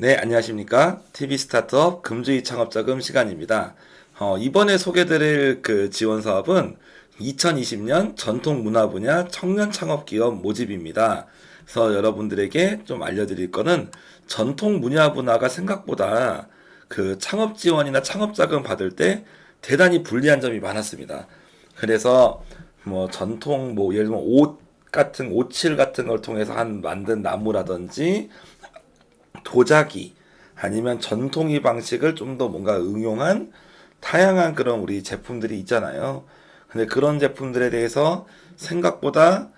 네, 안녕하십니까. TV 스타트업 금주의 창업자금 시간입니다. 이번에 소개드릴 그 지원 사업은 2020년 전통 문화 분야 청년 창업 기업 모집입니다. 그래서 여러분들에게 좀 알려드릴 거는 전통 문화가 생각보다 그 창업 지원이나 창업 자금 받을 때 대단히 불리한 점이 많았습니다. 그래서 뭐 전통 뭐 예를 들면 옷 같은 오칠 같은 걸 통해서 한 만든 나무라든지 도자기 아니면 전통의 방식을 좀 더 뭔가 응용한 다양한 그런 우리 제품들이 있잖아요. 근데 그런 제품들에 대해서 생각보다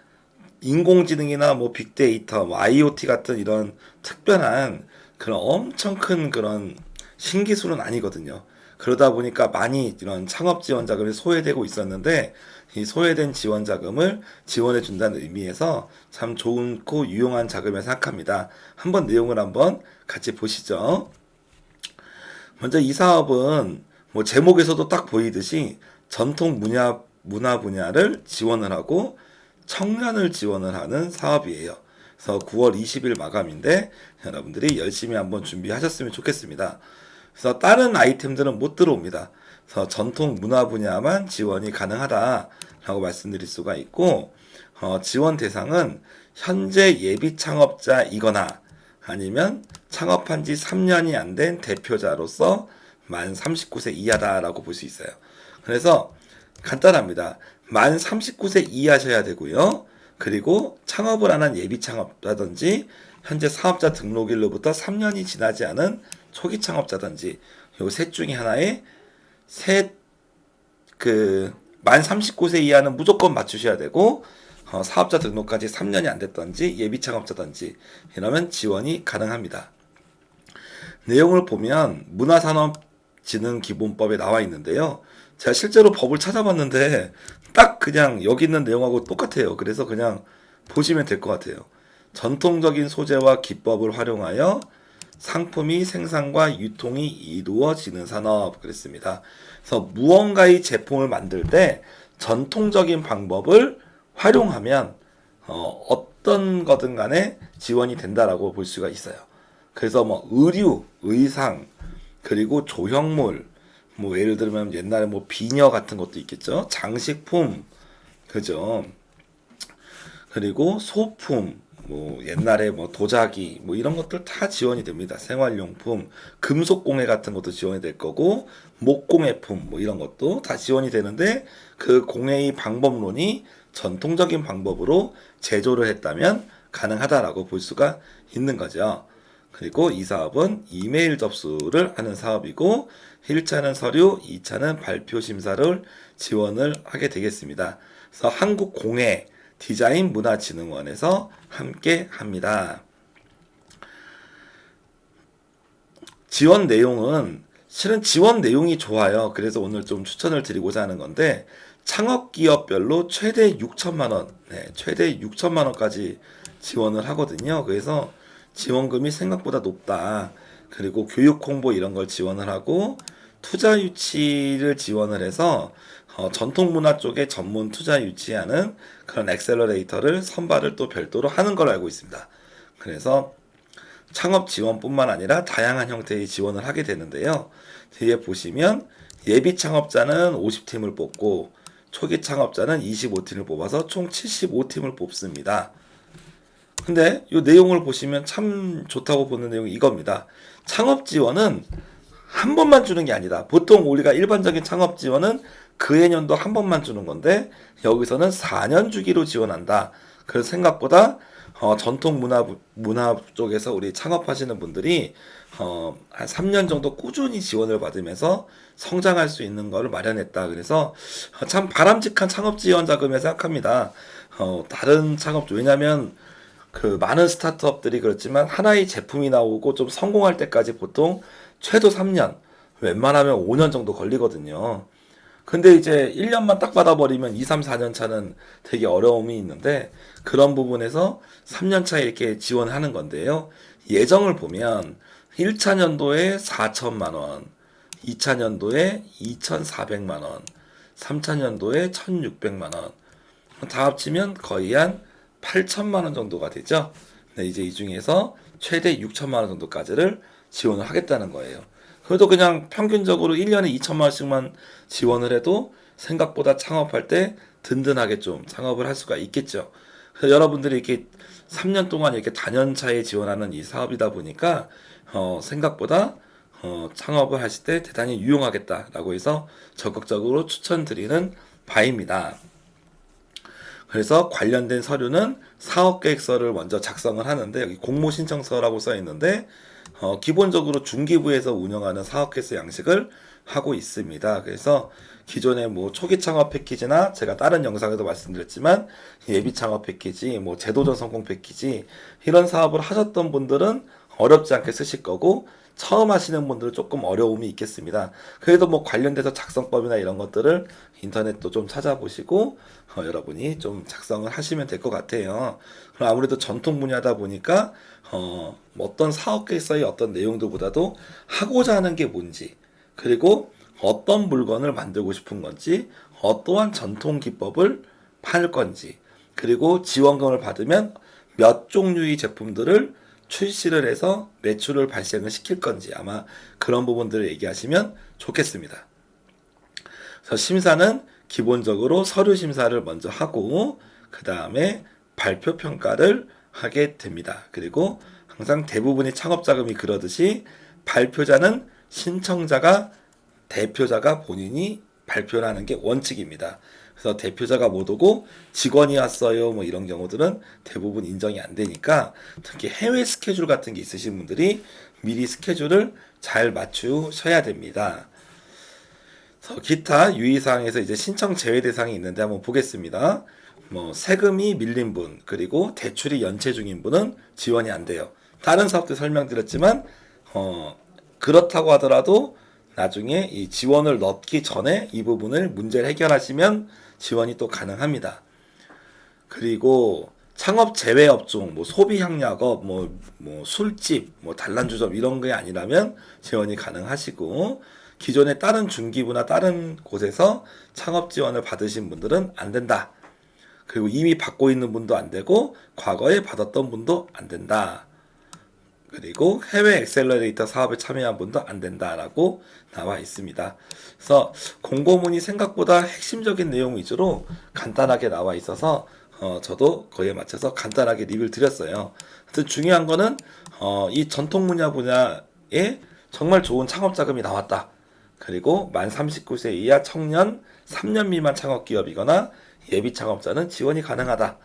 인공지능이나 뭐 빅데이터, 뭐 IoT 같은 이런 특별한 그런 엄청 큰 그런 신기술은 아니거든요. 그러다 보니까 많이 이런 창업 지원 자금이 소외되고 있었는데 이 소외된 지원 자금을 지원해 준다는 의미에서 참 좋고 유용한 자금이라 생각합니다. 한번 내용을 한번 같이 보시죠. 먼저 이 사업은 뭐 제목에서도 딱 보이듯이 전통 문화 분야를 지원을 하고 청년을 지원을 하는 사업이에요. 그래서 9월 20일 마감인데 여러분들이 열심히 한번 준비하셨으면 좋겠습니다. 그래서 다른 아이템들은 못 들어옵니다. 그래서 전통 문화 분야만 지원이 가능하다라고 말씀드릴 수가 있고, 지원 대상은 현재 예비 창업자이거나 아니면 창업한 지 3년이 안 된 대표자로서 만 39세 이하다라고 볼 수 있어요. 그래서 간단합니다. 만 39세 이하셔야 되고요. 그리고 창업을 안 한 예비 창업자든지 현재 사업자 등록일로부터 3년이 지나지 않은 초기 창업자든지 요 셋 중에 하나에 만 39세 이하는 무조건 맞추셔야 되고 사업자 등록까지 3년이 안 됐던지 예비 창업자든지 이러면 지원이 가능합니다. 내용을 보면 문화산업진흥기본법에 나와 있는데요. 제가 실제로 법을 찾아봤는데 딱 그냥 여기 있는 내용하고 똑같아요. 그래서 그냥 보시면 될 것 같아요. 전통적인 소재와 기법을 활용하여 상품이 생산과 유통이 이루어지는 산업 그랬습니다. 그래서 무언가의 제품을 만들 때 전통적인 방법을 활용하면 어떤 거든 간에 지원이 된다라고 볼 수가 있어요. 그래서 뭐 의류, 의상, 그리고 조형물, 뭐 예를 들면 옛날에 뭐 비녀 같은 것도 있겠죠. 장식품, 그죠. 그리고 소품, 뭐 옛날에 뭐 도자기, 뭐 이런 것들 다 지원이 됩니다. 생활용품, 금속공예 같은 것도 지원이 될 거고, 목공예품, 뭐 이런 것도 다 지원이 되는데 그 공예의 방법론이 전통적인 방법으로 제조를 했다면 가능하다라고 볼 수가 있는 거죠. 그리고 이 사업은 이메일 접수를 하는 사업이고 1차는 서류, 2차는 발표 심사를 지원을 하게 되겠습니다. 그래서 한국공예 디자인문화진흥원에서 함께 합니다. 지원 내용은 실은 지원 내용이 좋아요. 그래서 오늘 좀 추천을 드리고자 하는 건데 창업기업별로 최대 6천만 원, 최대 6천만 원까지 지원을 하거든요. 그래서 지원금이 생각보다 높다. 그리고 교육 홍보 이런 걸 지원을 하고 투자 유치를 지원을 해서 전통 문화 쪽에 전문 투자 유치하는 그런 엑셀러레이터를 선발을 또 별도로 하는 걸로 알고 있습니다. 그래서 창업 지원뿐만 아니라 다양한 형태의 지원을 하게 되는데요. 뒤에 보시면 예비 창업자는 50팀을 뽑고 초기 창업자는 25팀을 뽑아서 총 75팀을 뽑습니다. 근데 이 내용을 보시면 참 좋다고 보는 내용이 이겁니다. 창업 지원은 한 번만 주는 게 아니다. 보통 우리가 일반적인 창업 지원은 그해년도 한 번만 주는 건데 여기서는 4년 주기로 지원한다. 그래서 생각보다 전통 문화 쪽에서 우리 창업하시는 분들이 한 3년 정도 꾸준히 지원을 받으면서 성장할 수 있는 거를 마련했다. 그래서 참 바람직한 창업 지원 자금이라 생각합니다. 다른 창업 왜냐하면 그 많은 스타트업들이 그렇지만 하나의 제품이 나오고 좀 성공할 때까지 보통 최소 3년, 웬만하면 5년 정도 걸리거든요. 근데 이제 1년만 딱 받아버리면 2, 3, 4년 차는 되게 어려움이 있는데 그런 부분에서 3년 차에 이렇게 지원하는 건데요. 예정을 보면 1차 년도에 4천만 원, 2차 년도에 2,400만 원, 3차 년도에 1,600만 원. 다 합치면 거의 한 8천만 원 정도가 되죠. 네, 이제 이 중에서 최대 6천만 원 정도까지를 지원을 하겠다는 거예요. 그래도 그냥 평균적으로 1년에 2천만 원씩만 지원을 해도 생각보다 창업할 때 든든하게 좀 창업을 할 수가 있겠죠. 그래서 여러분들이 이렇게 3년 동안 이렇게 단연차에 지원하는 이 사업이다 보니까 생각보다 창업을 하실 때 대단히 유용하겠다라고 해서 적극적으로 추천드리는 바입니다. 그래서 관련된 서류는 사업계획서를 먼저 작성을 하는데 여기 공모신청서라고 써 있는데 기본적으로 중기부에서 운영하는 사업계획서 양식을 하고 있습니다. 그래서 기존의 뭐 초기 창업 패키지나 제가 다른 영상에도 말씀드렸지만 예비 창업 패키지, 뭐 제도전 성공 패키지 이런 사업을 하셨던 분들은 어렵지 않게 쓰실 거고 처음 하시는 분들은 조금 어려움이 있겠습니다. 그래도 뭐 관련돼서 작성법이나 이런 것들을 인터넷도 좀 찾아보시고 여러분이 좀 작성을 하시면 될 것 같아요. 그럼 아무래도 전통 분야다 보니까 뭐 어떤 사업계획서의 어떤 내용들보다도 하고자 하는 게 뭔지 그리고 어떤 물건을 만들고 싶은 건지 어떠한 전통 기법을 팔 건지 그리고 지원금을 받으면 몇 종류의 제품들을 출시를 해서 매출을 발생을 시킬 건지 아마 그런 부분들을 얘기하시면 좋겠습니다. 그래서 심사는 기본적으로 서류 심사를 먼저 하고 그 다음에 발표 평가를 하게 됩니다. 그리고 항상 대부분의 창업자금이 그러듯이 발표자는 신청자가 대표자가 본인이 발표를 하는 게 원칙입니다. 그래서 대표자가 못 오고 직원이 왔어요. 뭐 이런 경우들은 대부분 인정이 안 되니까 특히 해외 스케줄 같은 게 있으신 분들이 미리 스케줄을 잘 맞추셔야 됩니다. 그래서 기타 유의사항에서 이제 신청 제외 대상이 있는데 한번 보겠습니다. 뭐 세금이 밀린 분 그리고 대출이 연체 중인 분은 지원이 안 돼요. 다른 사업도 설명드렸지만 그렇다고 하더라도 나중에 이 지원을 넣기 전에 이 부분을 문제를 해결하시면 지원이 또 가능합니다. 그리고 창업 제외 업종, 뭐 소비 향약업, 뭐 술집, 뭐 단란주점 이런 게 아니라면 지원이 가능하시고 기존에 다른 중기부나 다른 곳에서 창업 지원을 받으신 분들은 안 된다. 그리고 이미 받고 있는 분도 안 되고 과거에 받았던 분도 안 된다. 그리고 해외 엑셀러레이터 사업에 참여한 분도 안 된다라고 나와 있습니다. 그래서 공고문이 생각보다 핵심적인 내용 위주로 간단하게 나와 있어서 저도 거기에 맞춰서 간단하게 리뷰를 드렸어요. 하여튼 중요한 거는 이 전통 분야에 정말 좋은 창업 자금이 나왔다. 그리고 만 39세 이하 청년 3년 미만 창업 기업이거나 예비 창업자는 지원이 가능하다.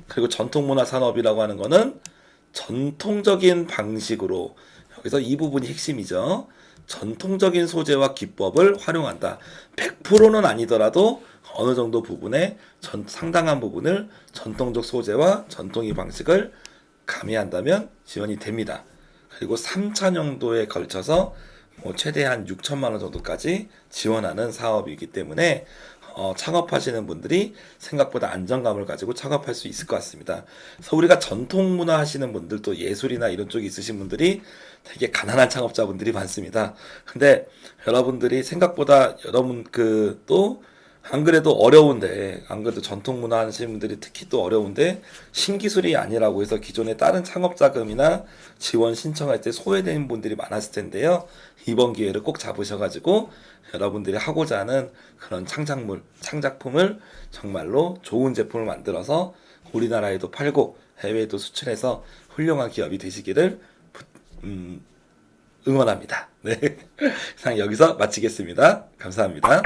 그리고 전통 문화 산업이라고 하는 거는 전통적인 방식으로 여기서 이 부분이 핵심이죠. 전통적인 소재와 기법을 활용한다. 100%는 아니더라도 어느 정도 부분에 상당한 부분을 전통적 소재와 전통의 방식을 가미한다면 지원이 됩니다. 그리고 3차 용도에 걸쳐서 최대한 6천만 원 정도까지 지원하는 사업이기 때문에 창업하시는 분들이 생각보다 안정감을 가지고 창업할 수 있을 것 같습니다. 그래서 우리가 전통 문화 하시는 분들 또 예술이나 이런 쪽에 있으신 분들이 되게 가난한 창업자분들이 많습니다. 근데 여러분들이 생각보다 여러분 또 안 그래도 어려운데 안 그래도 전통 문화 하시는 분들이 특히 또 어려운데 신기술이 아니라고 해서 기존에 다른 창업 자금이나 지원 신청할 때 소외되는 분들이 많았을 텐데요. 이번 기회를 꼭 잡으셔가지고 여러분들이 하고자 하는 그런 창작품을 정말로 좋은 제품을 만들어서 우리나라에도 팔고 해외에도 수출해서 훌륭한 기업이 되시기를 응원합니다. 네. 이상 여기서 마치겠습니다. 감사합니다.